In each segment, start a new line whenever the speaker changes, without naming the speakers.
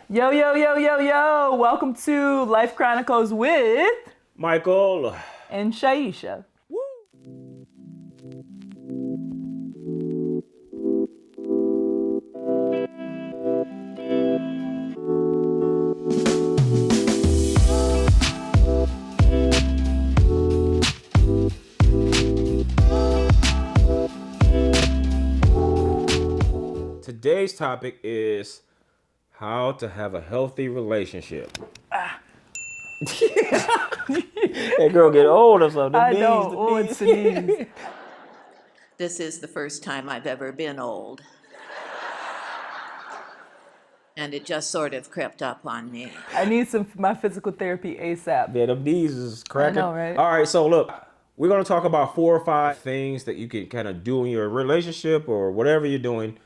Yo, yo, yo, yo, yo. Welcome to Life Chronicles with
Michael.
and Shaisha.
Today's topic is how to have a healthy relationship. That girl get old or something.
I know. Oh, it's the knees.
This is the first time I've ever been old. And it just sort of crept up on me.
I need my physical therapy ASAP.
Yeah, them knees is cracking.
I know, right?
All right, so look, we're going to talk about 4 or 5 things that you can kind of do in your relationship or whatever you're doing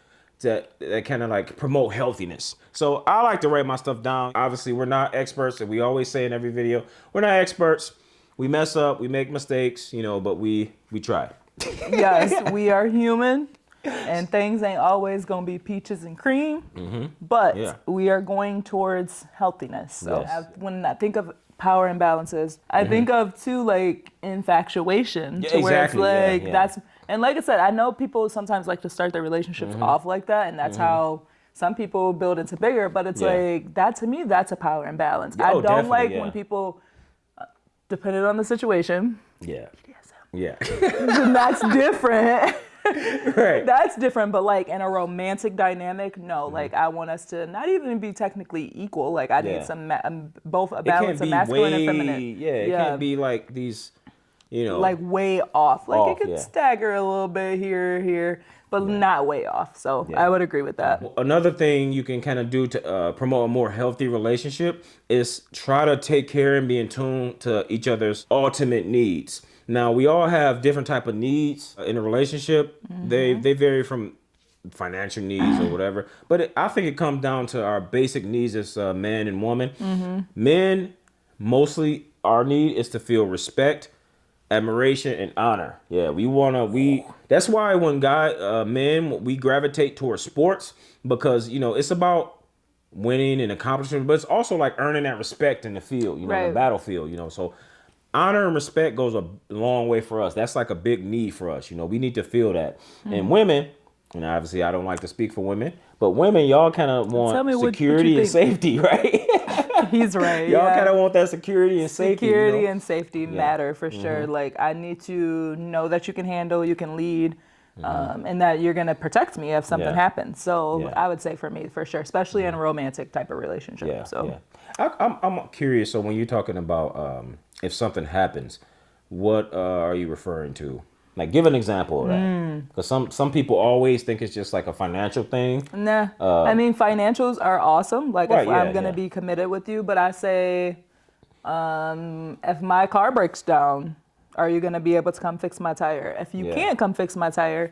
that kind of like promote healthiness. So I like to write my stuff down. Obviously, we're not experts, and we always say in every video, we're not experts. We mess up, we make mistakes, but we try.
Yes, we are human, and things ain't always going to be peaches and cream, but we are going towards healthiness. So
Yes.
when I think of power imbalances, I think of too like infatuation,
Yeah,
to where it's
exactly. Yeah,
like
yeah.
that's, and like I said, I know people sometimes like to start their relationships off like that, and that's how some people build into bigger, but it's
Yeah.
like that to me, that's a power imbalance.
Oh,
I don't
definitely,
like
yeah.
when people, depending on the situation,
Yeah. Yeah.
then that's different.
Right.
That's different, but like in a romantic dynamic, no. Like I want us to not even be technically equal. Like I
Yeah.
need some both a
It
balance
can't
of
be
masculine and
way,
feminine.
it can't be like these,
like way off. Like
Off,
it could
yeah.
stagger a little bit here, but not way off. So
Yeah.
I would agree with that.
Another thing you can kind of do to promote a more healthy relationship is try to take care and be in tune to each other's ultimate needs. Now, we all have different type of needs in a relationship. They vary from financial needs or whatever. But I think it comes down to our basic needs as man and woman. Men, mostly our need is to feel respect, admiration, and honor. Yeah, that's why when men, we gravitate towards sports because, it's about winning and accomplishment, but it's also like earning that respect in the field, in
Right.
the battlefield, so honor and respect goes a long way for us. That's like a big need for us. We need to feel that. And women, and obviously I don't like to speak for women, but women, y'all kind of
Tell
want
me what
security
you
and
think.
safety, right?
He's right.
Y'all
yeah.
kind of want that security and safety.
Security and safety matter for sure. Like I need to know that you can handle, you can lead, and that you're gonna protect me if something
Yeah.
happens. So
Yeah.
I would say for me, for sure, especially in a romantic type of relationship.
Yeah.
So
I'm curious. So when you're talking about if something happens, what are you referring to? Like, give an example of that. Because some people always think it's just like a financial thing.
nah, I mean financials are awesome. Like
Right,
if
yeah,
I'm gonna
yeah.
be committed with you, but I say, if my car breaks down, are you gonna be able to come fix my tire? If you
Yeah.
can't come fix my tire,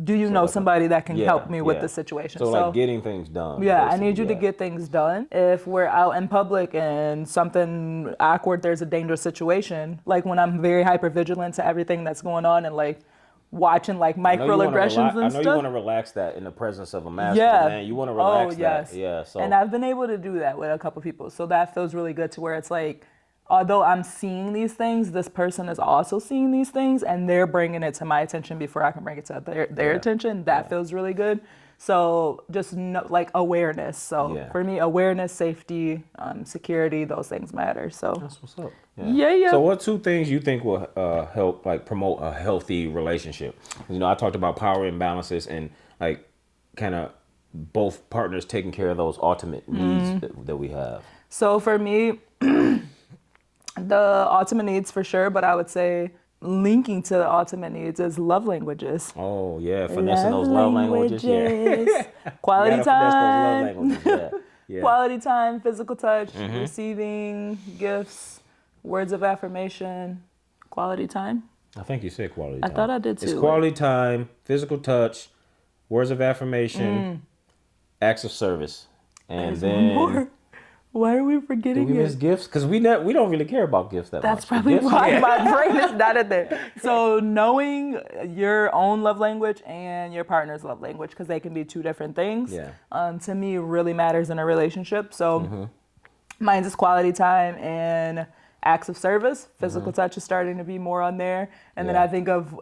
do you know
like
somebody that can
Yeah,
help me with
yeah.
the situation?
So like getting things done.
Yeah, I
basically,
need you to
yeah.
get things done. If we're out in public and something awkward, there's a dangerous situation, like when I'm very hyper vigilant to everything that's going on and like watching like
I know you wanna
microaggressions and
I know you
stuff.
want to relax that in the presence of a masculine man. You want to relax
yes.
that. Yeah. So
And I've been able to do that with a couple people. So that feels really good to where it's like, although I'm seeing these things, this person is also seeing these things and they're bringing it to my attention before I can bring it to their attention. That feels really good. So just like awareness. So
Yeah.
for me, awareness, safety, security, those things matter. So
that's what's up.
Yeah.
So what 2 things you think will help like promote a healthy relationship? I talked about power imbalances and like kind of both partners taking care of those ultimate needs that we have.
So for me, the ultimate needs for sure, but I would say linking to the ultimate needs is love languages.
Oh yeah, finessing those love languages. Yeah.
Quality
Gotta finesse those
time.
love languages. Yeah.
Quality time, physical touch, receiving gifts, words of affirmation, quality time.
I think you said quality time.
I thought I did
It's
too.
quality time, physical touch, words of affirmation, acts of service, and
There's
then
one more. Why are we
Do
forgetting
we miss
it?
gifts? Because we don't really care about gifts that
That's
much.
probably
Gifts,
why
yeah.
my brain is not in there. So knowing your own love language and your partner's love language, because they can be two different things,
Yeah.
to me really matters in a relationship. So mine's is quality time and acts of service. Physical touch is starting to be more on there. And then
Yeah.
I think of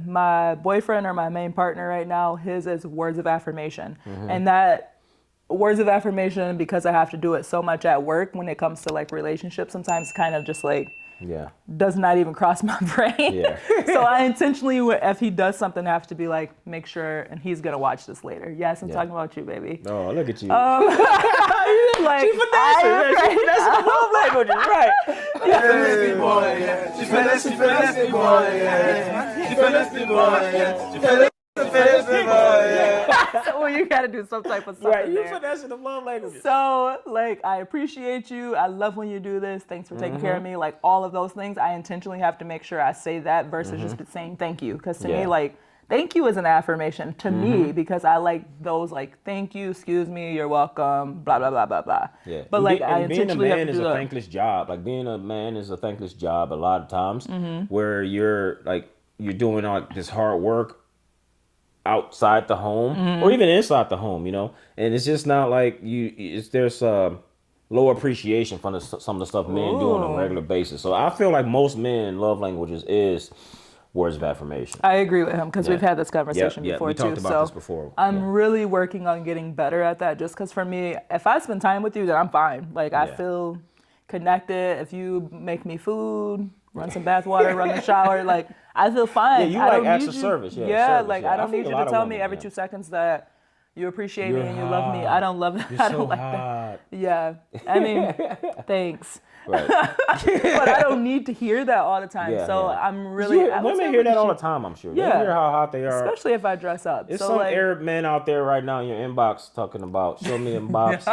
my boyfriend or my main partner right now, his is words of affirmation. And that words of affirmation, because I have to do it so much at work when it comes to like relationships, sometimes kind of just like
Yeah.
does not even cross my brain.
Yeah.
So I intentionally, if he does something, have to be like, make sure, and he's gonna watch this later. Yes, I'm talking about you, baby.
Oh, look at you.
Like,
She finessing, man. She finessing the love languages, right?
Finesse boy, yeah. She finesse boy, yeah. She finesse boy, yeah. She finesse boy, yeah.
So you gotta do some type of something
Right, you
there.
finessing the love languages.
So, like, I appreciate you. I love when you do this. Thanks for taking care of me. Like, all of those things, I intentionally have to make sure I say that versus just saying thank you. Because to me,
Yeah.
like, thank you is an affirmation to me because I like those, like, thank you, excuse me, you're welcome, blah, blah, blah, blah, blah.
Yeah.
But, like, I
and being a
intentionally have
man
to
is
do
a
that.
thankless job. Like being a man is a thankless job a lot of times where you're doing like this hard work outside the home or even inside the home, you know, and it's just not like there's low appreciation for some of the stuff men do on a regular basis. So I feel like most men love languages is words of affirmation.
I agree with him because
Yeah.
we've had this conversation
Yeah,
before
we
too.
talked about
So
this before.
I'm
Yeah.
really working on getting better at that. Just because for me, if I spend time with you, then I'm fine. Like I
Yeah.
feel connected. If you make me food, run some bath water, run the shower, like I feel fine.
Yeah, you
I
like
don't
acts
need
of
you-
service, yeah,
Yeah,
service,
like
yeah.
I
I
don't
think
need
a
you
lot
to
of
tell
women,
me every
yeah.
2 seconds that you appreciate
You're
me and you love me.
hot.
I don't love that.
You're
I
so
don't like
hot.
that. Yeah, I mean, thanks.
Right.
But I don't need to hear that all the time.
Yeah,
so
yeah.
I'm really I would
Women
say
hear that all the
appreciate-
time, I'm sure.
Yeah.
They hear how hot they are.
especially if I dress up.
There's
so
some
like,
Arab men out there right now in your inbox talking about show me them bops.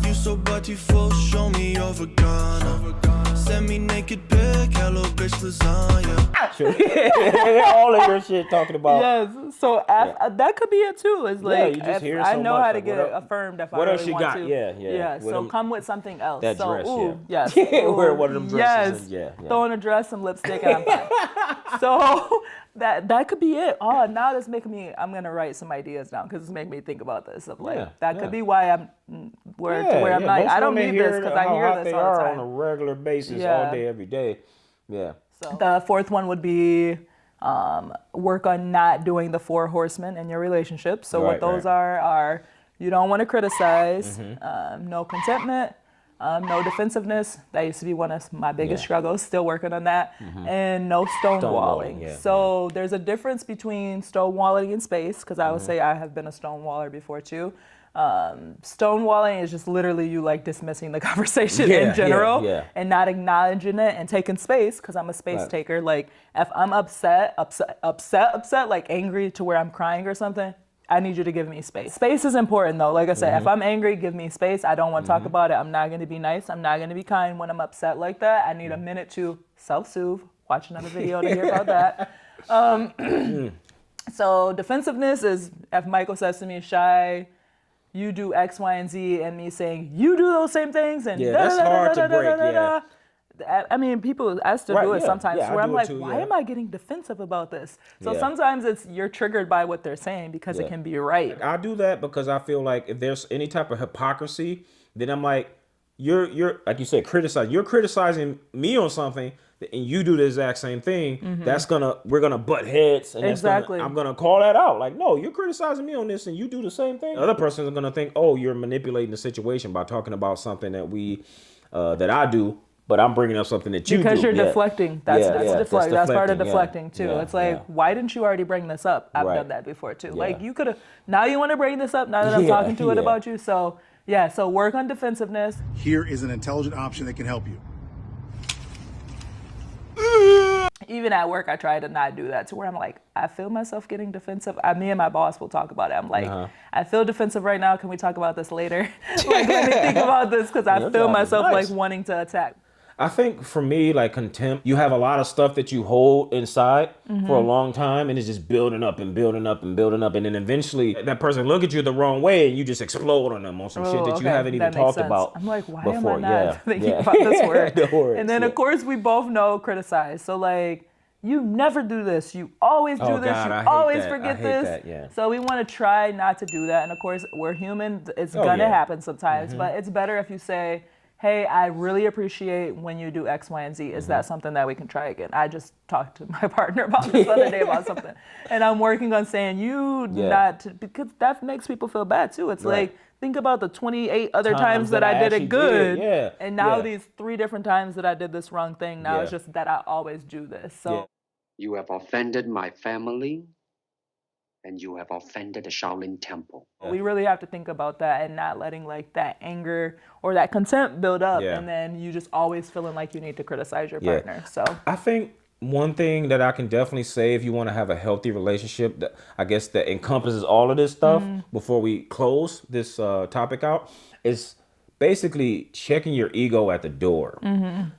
You so beautiful, show me your vagina. Send me naked pic, hello bitch lasagna.
All of your shit talking about.
yes. So that could be it too. It's like
you just
if
hear
I
so
know
much,
how to
like,
get
what el-
affirmed if I
what
really
else you
want
got?
to.
Yeah, yeah.
Yeah.
With
So
them-
come with something else.
that
so,
dress,
ooh,
yeah.
yes.
Wear
Ooh,
one of them dresses
Yes.
and- yeah.
Throw on a dress, some lipstick, and I'm fine. So that could be it. Oh, now that's making me. I'm gonna write some ideas down because it's making me think about this. Of like
Yeah,
that
yeah.
could be why I'm where I'm like
most
I don't
women
need this
hear
because I
how
hear
hot
this
they
all the
are
time.
on a regular basis,
Yeah.
all day, every day. Yeah.
So the fourth one would be work on not doing the 4 horsemen in your relationship. So what
Right,
those
right.
are you don't want to criticize,
Mm-hmm.
no contentment, no defensiveness. That used to be one of my biggest
Yeah.
struggles. Still working on that, and no stonewalling.
Stonewalling, yeah,
So there's a difference between stonewalling and space, because I would
Mm-hmm.
say I have been a stonewaller before too. Stonewalling is just literally you like dismissing the conversation
Yeah,
in
yeah,
general
yeah.
and not acknowledging it and taking space, because I'm a space
Right.
taker. Like if I'm upset, like angry to where I'm crying or something, I need you to give me space. Space is important though. Like I said, if I'm angry, give me space. I don't want to talk about it. I'm not going to be nice. I'm not going to be kind when I'm upset like that. I need a minute to self-soothe. Watch another video to hear about that. So defensiveness is if Michael says to me, Shy, you do X, Y, and Z, and me saying, you do those same things, and
Yeah, that's hard to break, yeah.
I mean, people, I still
Right,
do it
yeah,
sometimes
yeah, I
where
do
I'm
it
like,
too,
why
yeah.
am I getting defensive about this? So
Yeah.
sometimes you're triggered by what they're saying because it
Yeah.
can be right.
I do that because I feel like if there's any type of hypocrisy, then I'm like, you're like you said, you're criticizing me on something, and you do the exact same thing. We're gonna butt heads, and
Exactly.
I'm gonna call that out. Like, no, you're criticizing me on this, and you do the same thing. The other person is gonna think, oh, you're manipulating the situation by talking about something that I do. But I'm bringing up something that you do.
Because you're
Yeah.
deflecting. That's
Yeah, yeah,
that's part of
deflecting, yeah.
deflecting too.
Yeah,
It's like,
yeah.
why didn't you already bring this up? I've
Right.
done that before too.
Yeah.
Like you could have. Now you want to bring this up. Now that I'm
Yeah,
talking to it
yeah.
about you. So yeah. So work on defensiveness.
Here is an intelligent option that can help you.
Even at work, I try to not do that to where I'm like, I feel myself getting defensive. Me and my boss will talk about it. I'm like, I feel defensive right now. Can we talk about this later? Like, let me think about this because I
Your
feel
job is
myself
nice.
like wanting to attack.
I think for me, like contempt, you have a lot of stuff that you hold inside for a long time, and it's just building up and building up and building up, and then eventually that person look at you the wrong way, and you just explode on them on some shit that you haven't even
That makes
talked
sense.
about.
I'm like, why
before.
am I not thinking
yeah.
about this word?
The words,
And then of course we both know criticize. So like, you never do this. You always do this.
God, I
you
hate
always
that.
forget
I hate
this.
that, yeah.
So we want to try not to do that. And of course, we're human. It's gonna
yeah.
happen sometimes. But it's better if you say, hey, I really appreciate when you do X, Y, and Z. Is that something that we can try again? I just talked to my partner about this other day about something. And I'm working on saying because that makes people feel bad too. It's like, think about the 28 other times that I did it good.
Yeah.
And now these 3 different times that I did this wrong thing, now it's just that I always do this. So
You have offended my family, and you have offended the Shaolin Temple.
we really have to think about that and not letting like that anger or that contempt build up, and then you just always feeling like you need to criticize your partner. So
I think one thing that I can definitely say, if you want to have a healthy relationship, that I guess that encompasses all of this stuff before we close this topic out, is basically checking your ego at the door.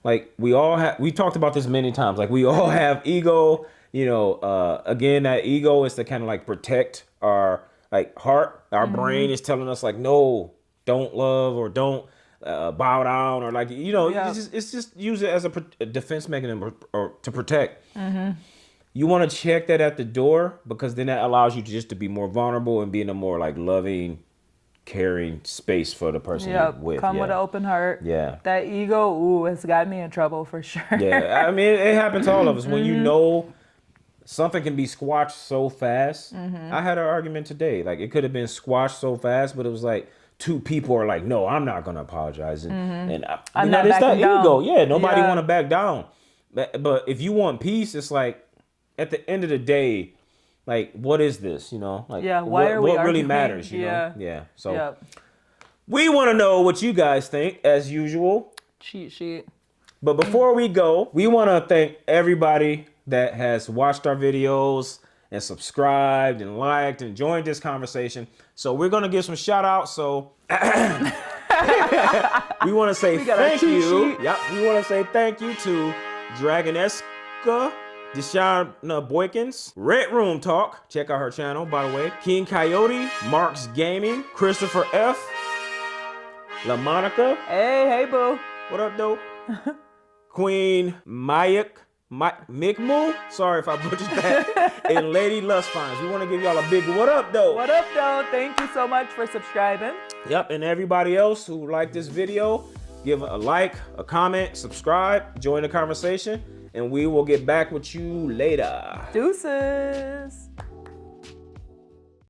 Like we talked about this many times. Like we all have ego. You know, again, that ego is to kind of like protect our like heart. Our brain is telling us like, no, don't love or don't bow down, or like, you know, it's just use it as a defense mechanism or to protect. You want to check that at the door, because then that allows you to be more vulnerable and be in a more like loving, caring space for the person you're with.
Come with an open heart. That ego, it's got me in trouble for sure.
I mean, it happens to all of us. When you know something can be squashed so fast. I had an argument today. Like, it could have been squashed so fast, but it was like 2 people are like, no, I'm not going to apologize. And
I'm not
it's that
backing down.
ego. Yeah, nobody want to back down. But if you want peace, it's like, at the end of the day, like, what is this, you know? Like,
why are we
what really
arguing?
matters, you know? Yeah. So
Yeah.
we want to know what you guys think, as usual.
Cheat sheet.
But before we go, we want to thank everybody that has watched our videos and subscribed and liked and joined this conversation. So we're going to give some shout outs. So we want to say thank you. Yep. We want to say thank you to Dragoneska, Deshauna Boykins, Red Room Talk. Check out her channel, by the way. King Coyote, Mark's Gaming, Christopher F, La Monica.
Hey, boo.
What up, though? Queen Mikmu, sorry if I butchered that, and Lady Lustfinds. We want to give y'all a big what up, though.
What up, though? Thank you so much for subscribing.
Yep, and everybody else who liked this video, give a like, a comment, subscribe, join the conversation, and we will get back with you later.
Deuces.